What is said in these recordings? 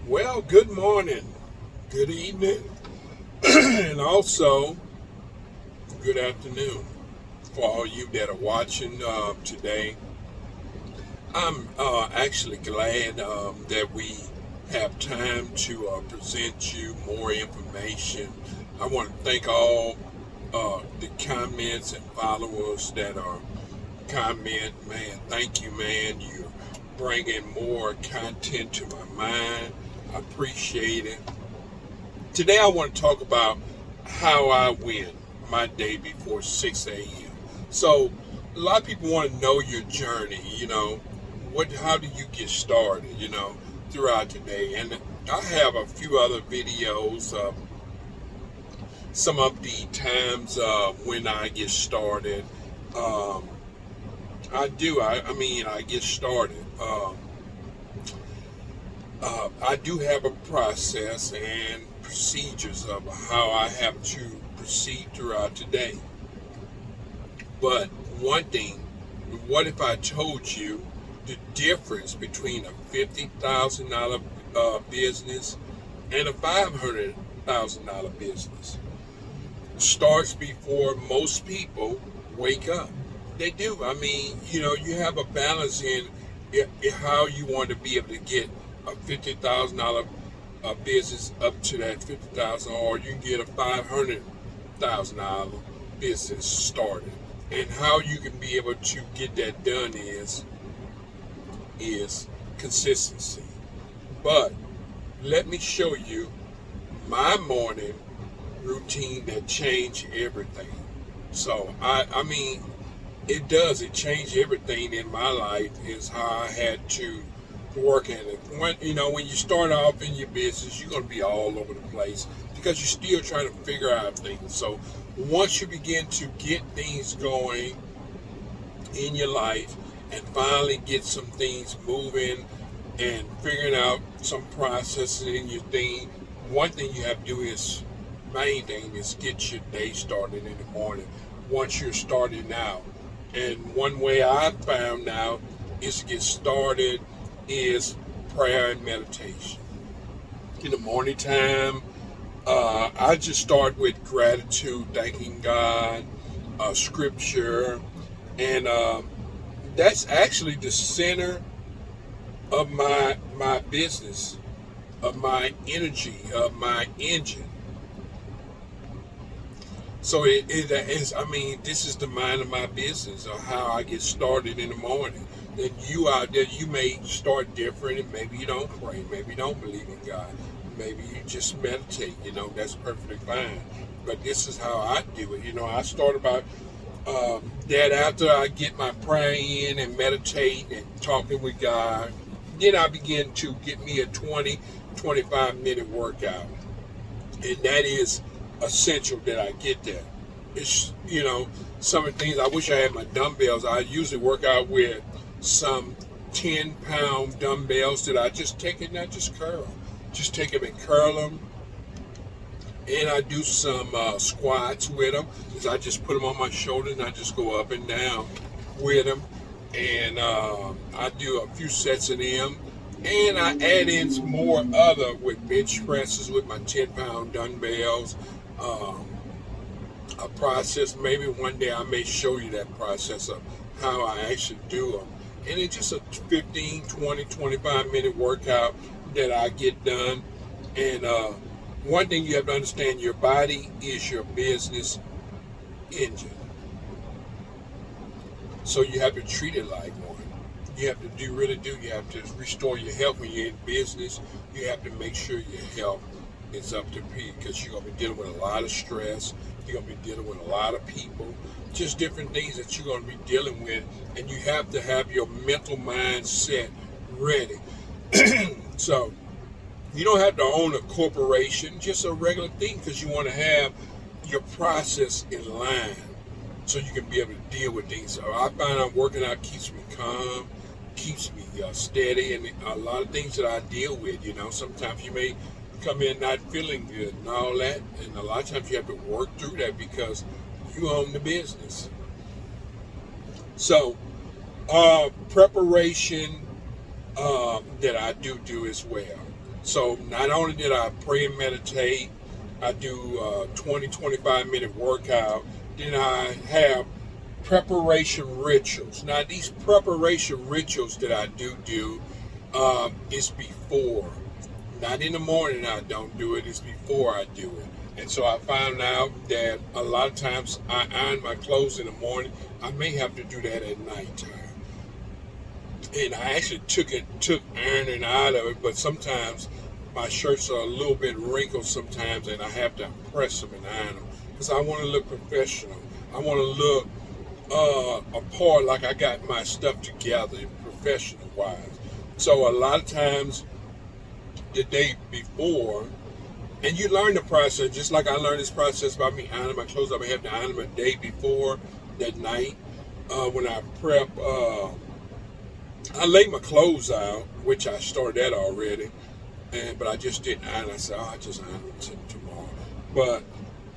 Well, good morning, good evening, and also good afternoon for all you that are watching today. I'm actually glad that we have time to present you more information. I want to thank all the comments and followers that are comment. Man, thank you, man. You're bringing more content to my mind. I appreciate it. Today I want to talk about how I win my day before 6 a.m. So a lot of people want to know your journey, how do you get started, throughout the day. And I have a few other videos of some of the times when I get started. I get started. I do have a process and procedures of how I have to proceed throughout the day. But one thing, what if I told you the difference between a $50,000 business and a $500,000 business? Starts before most people wake up. They do. You have a balance in how you want to be able to get a $50,000 business up to that 50,000, or you can get a $500,000 business started. And how you can be able to get that done is consistency. But let me show you my morning routine that changed everything. So it changed everything in my life. Is how I had to work at it. When you start off in your business, you're going to be all over the place because you're still trying to figure out things. So once you begin to get things going in your life and finally get some things moving and figuring out some processes in your thing, one thing you have to do is, main thing is get your day started in the morning once you're starting out. And one way I found out is to get started is prayer and meditation. In the morning time, I just start with gratitude, thanking God, scripture, and that's actually the center of my business, of my energy, of my engine. So it is. This is the mind of my business, of how I get started in the morning. Then you out there, you may start different, and maybe you don't pray, maybe you don't believe in God, maybe you just meditate. That's perfectly fine. But this is how I do it. I start about that after I get my prayer in and meditate and talking with God. Then I begin to get me a 25-minute workout, and that is essential that I get that. It's, some of the things, I wish I had my dumbbells. I usually work out with some 10-pound dumbbells that I just take it and I just curl. Just take them and curl them. And I do some squats with them. I just put them on my shoulders and I just go up and down with them. And I do a few sets of them. And I add in some more other with bench presses with my 10-pound dumbbells. A process, maybe one day I may show you that process of how I actually do them. And it's just a 15, 20, 25-minute workout that I get done. And one thing you have to understand, your body is your business engine. So you have to treat it like one. You have to you have to restore your health when you're in business. You have to make sure your health is up to peak, because you're going to be dealing with a lot of stress. You're going to be dealing with a lot of people, just different things that you're going to be dealing with, and you have to have your mental mindset ready. So you don't have to own a corporation, just a regular thing, because you want to have your process in line so you can be able to deal with things. So I find out working out keeps me calm, keeps me steady, and a lot of things that I deal with, sometimes you may come in not feeling good and all that, and a lot of times you have to work through that because you own the business. So preparation that I do as well. So not only did I pray and meditate, I do 20-25 minute workout. Then I have preparation rituals. Now these preparation rituals that I do is before. Not in the morning I don't do it, it's before I do it. And so I found out that a lot of times I iron my clothes in the morning. I may have to do that at nighttime. And I actually took ironing out of it, but sometimes my shirts are a little bit wrinkled sometimes, and I have to press them and iron them because I want to look professional. I want to look apart, like I got my stuff together, professional wise. So a lot of times, the day before, and you learn the process, just like I learned this process by me ironing my clothes up. I have to iron them a day before, that night, when I prep. I lay my clothes out, which I started that already, but I just didn't iron. I said, I just iron them tomorrow. But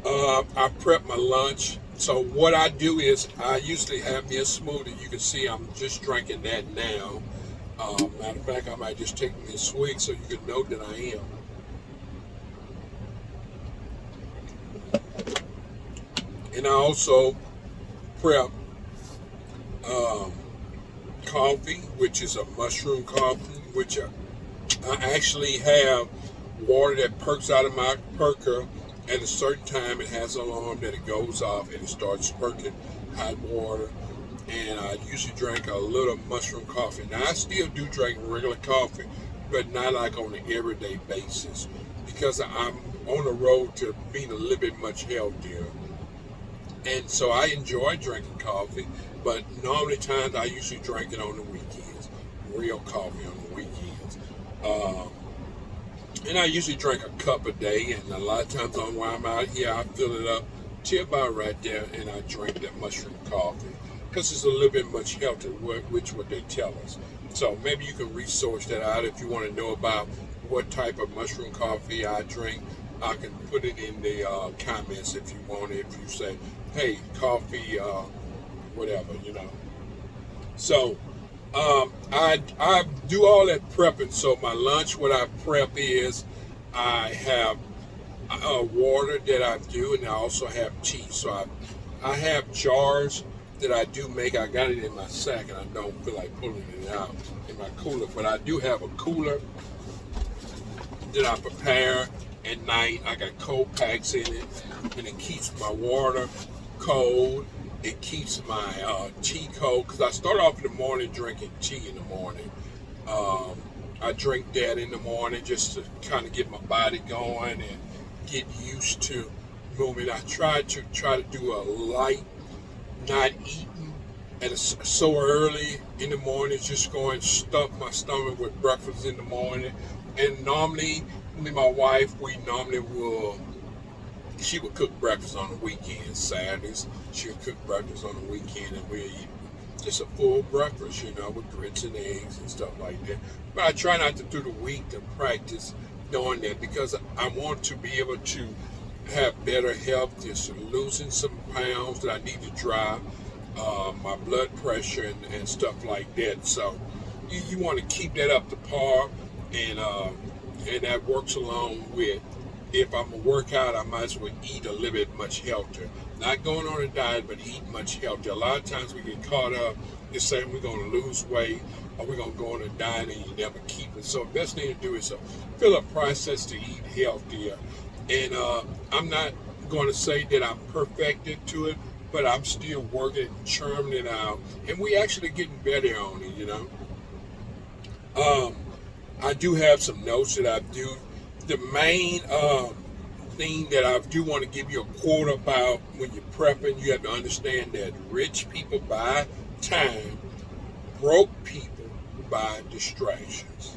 I prep my lunch. So what I do is I usually have me a smoothie. You can see I'm just drinking that now. Matter of fact, I might just take me a swig so you can know that I am. And I also prep coffee, which is a mushroom coffee, which I actually have water that perks out of my perker. At a certain time, it has an alarm that it goes off and it starts perking hot water. And I usually drink a little mushroom coffee. Now, I still do drink regular coffee, but not like on an everyday basis because I'm on the road to being a little bit much healthier. And so I enjoy drinking coffee, but normally times I usually drink it on the weekends, real coffee on the weekends. And I usually drink a cup a day, and a lot of times while I'm out here, I fill it up till about right there, and I drink that mushroom coffee because it's a little bit much healthier, which what they tell us. So maybe you can research that out if you want to know about what type of mushroom coffee I drink. I can put it in the comments if you want it. If you say, hey, coffee, whatever, So I do all that prepping. So my lunch, what I prep is I have water that I do, and I also have tea. So I have jars that I do make. I got it in my sack, and I don't feel like pulling it out in my cooler. But I do have a cooler that I prepare at night. I got cold packs in it, and it keeps my water cold. It keeps my tea cold because I start off in the morning drinking tea in the morning. I drink that in the morning just to kind of get my body going and get used to moving. I try to do a light, not eating so early in the morning, just going stuff my stomach with breakfast in the morning. And normally, me and my wife, she would cook breakfast on the weekends, Saturdays. She would cook breakfast on the weekend, and we'd eat just a full breakfast, with grits and eggs and stuff like that. But I try not to through the week to practice doing that because I want to be able to have better health, just losing some pounds that I need to drive, my blood pressure and stuff like that. So you want to keep that up to par, and that works along with, if I'm going to work out, I might as well eat a little bit much healthier. Not going on a diet, but eat much healthier. A lot of times we get caught up in saying we're going to lose weight or we're going to go on a diet and you never keep it. So the best thing to do is fill a process to eat healthier. And I'm not going to say that I'm perfected to it, but I'm still working and churning it out. And we actually getting better on it, I do have some notes that I do. The main thing that I do want to give you a quote about when you're prepping, you have to understand that rich people buy time, broke people buy distractions.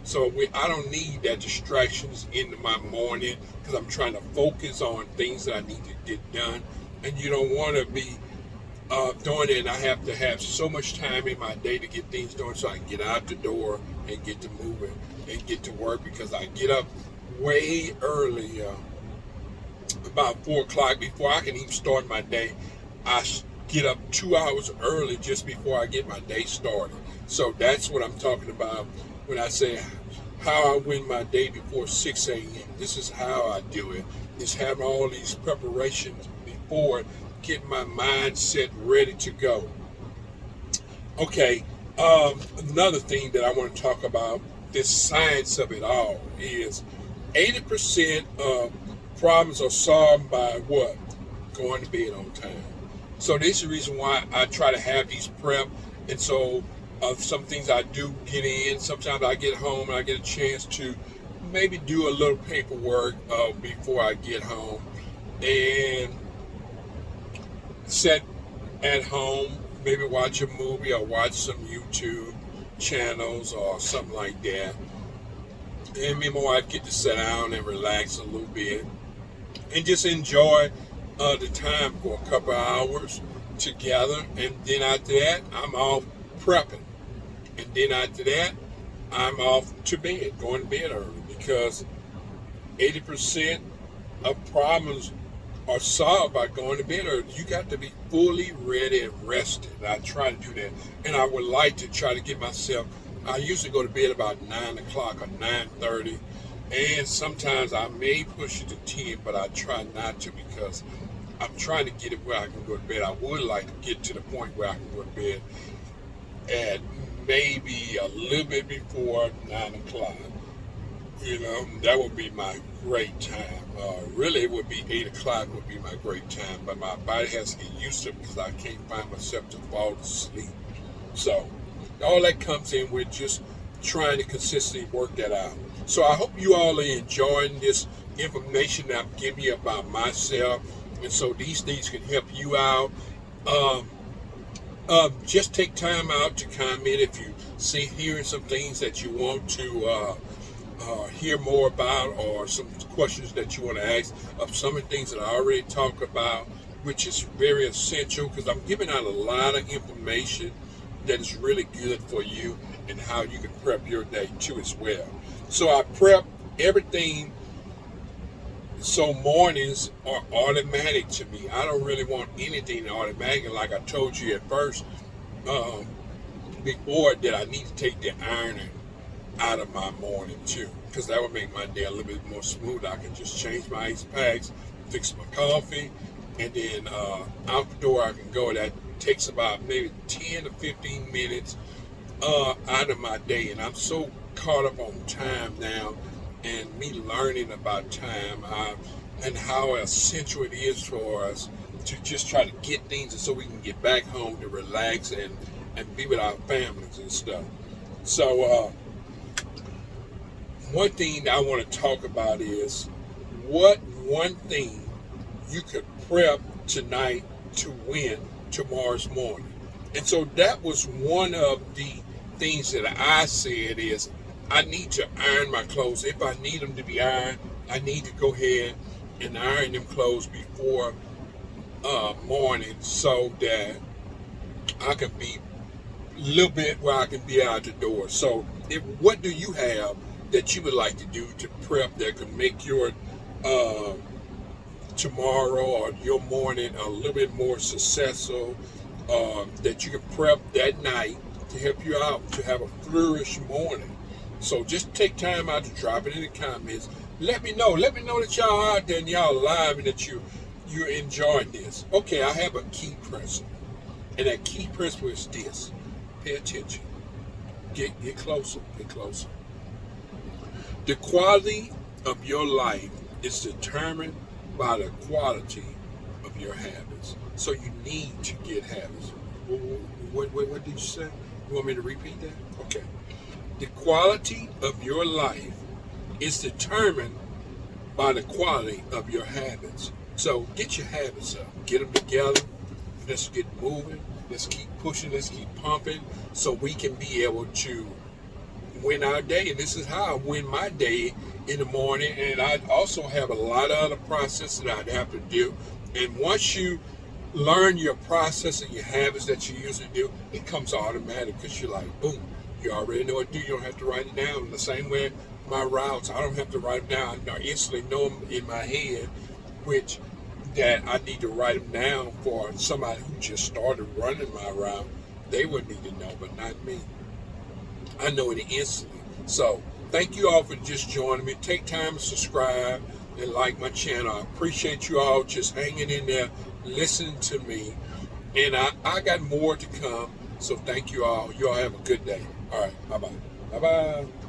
So I don't need that distractions into my morning because I'm trying to focus on things that I need to get done. And you don't want to be doing it, and I have to have so much time in my day to get things done so I can get out the door and get to moving and get to work, because I get up way early, about 4 o'clock before I can even start my day. I get up 2 hours early just before I get my day started. So that's what I'm talking about when I say how I win my day before 6 a.m. This is how I do it. Is having all these preparations before, getting my mindset ready to go. Okay, another thing that I want to talk about, this science of it all, is 80% of problems are solved by what? Going to bed on time. So this is the reason why I try to have these prep. And so some things I do get in. Sometimes I get home and I get a chance to maybe do a little paperwork before I get home. And sit at home, maybe watch a movie or watch some YouTube channels or something like that. And me and my wife get to sit down and relax a little bit and just enjoy the time for a couple of hours together. And then after that, I'm off prepping. And then after that, I'm off to bed, going to bed early, because 80% of problems are solved by going to bed early. You got to be fully ready and rested. I try to do that. And I would like to try to get myself, I usually go to bed about 9 o'clock or 9:30. And sometimes I may push it to 10, but I try not to, because I'm trying to get it where I can go to bed. I would like to get to the point where I can go to bed at maybe a little bit before 9 o'clock. That would be my great time. Really, it would be 8 o'clock would be my great time, but my body has to get used to it because I can't find myself to fall asleep. So all that comes in with just trying to consistently work that out. So I hope you all are enjoying this information that I'm giving you about myself, and so these things can help you out. Just take time out to comment if you hearing some things that you want to hear more about, or some questions that you want to ask of some of the things that I already talked about, which is very essential, because I'm giving out a lot of information that is really good for you and how you can prep your day too as well. So I prep everything. So mornings are automatic to me. I don't really want anything automatic. And like I told you at first, before, that I need to take the ironing out of my morning too, because that would make my day a little bit more smooth. I can just change my ice packs, fix my coffee, and then out the door I can go. That takes about maybe 10 to 15 minutes out of my day. And I'm so caught up on time now, and me learning about time and how essential it is for us to just try to get things so we can get back home to relax and be with our families and stuff. So one thing I want to talk about is what one thing you could prep tonight to win tomorrow's morning. And so that was one of the things that I said is, I need to iron my clothes. If I need them to be ironed, I need to go ahead and iron them clothes before morning, so that I can be a little bit where I can be out the door. So what do you have that you would like to do to prep that could make your tomorrow or your morning a little bit more successful, that you can prep that night to help you out to have a flourish morning? So just take time out to drop it in the comments. Let me know that y'all out there and y'all live and that you're enjoying this. Okay, I have a key principle, and that key principle is this: pay attention. Get closer. The quality of your life is determined by the quality of your habits. So you need to get habits. What did you say? You want me to repeat that? Okay. The quality of your life is determined by the quality of your habits. So get your habits up. Get them together. Let's get moving. Let's keep pushing. Let's keep pumping, so we can be able to win our day. And this is how I win my day in the morning. And I also have a lot of other processes that I'd have to do. And once you learn your process and your habits that you usually do, it comes automatic, because you're like, boom, you already know what to do. You don't have to write it down. In the same way, my routes, I don't have to write them down. I instantly know them in my head, which that I need to write them down. For somebody who just started running my route, they would need to know, but not me. I know it instantly. So thank you all for just joining me. Take time to subscribe and like my channel. I appreciate you all just hanging in there, listening to me. And I got more to come. So thank you all. You all have a good day. All right. Bye-bye. Bye-bye.